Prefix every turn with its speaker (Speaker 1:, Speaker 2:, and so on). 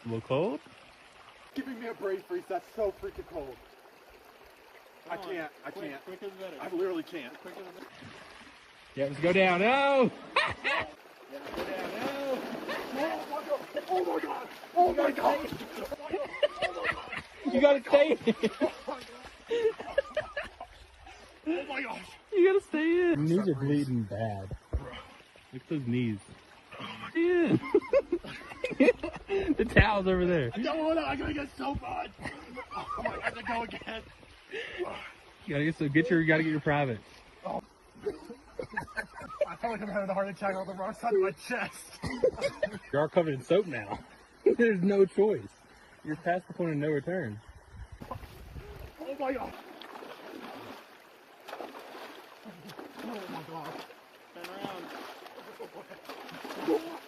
Speaker 1: A little cold?
Speaker 2: Giving me a brain freeze. That's so freaking cold. I can't.
Speaker 3: Quicker the better.
Speaker 2: I literally can't.
Speaker 3: Quicker the better.
Speaker 1: Yeah, let's go down. No!
Speaker 3: Go down. No.
Speaker 2: Oh my god! Oh my god!
Speaker 1: You gotta stay in.
Speaker 2: Oh my gosh!
Speaker 1: You gotta stay in. Knees are bleeding bad. Look at those knees. Yeah. The towel's over there.
Speaker 2: I don't wanna. I'm gonna get so bad. Oh my, I have to go again.
Speaker 1: You gotta get your private.
Speaker 2: Oh. I feel like I'm having a heart attack on the wrong side of my chest.
Speaker 1: You're all covered in soap now. There's no choice. You're past the point of no return.
Speaker 2: Oh my god! Oh my god!
Speaker 3: Turn around.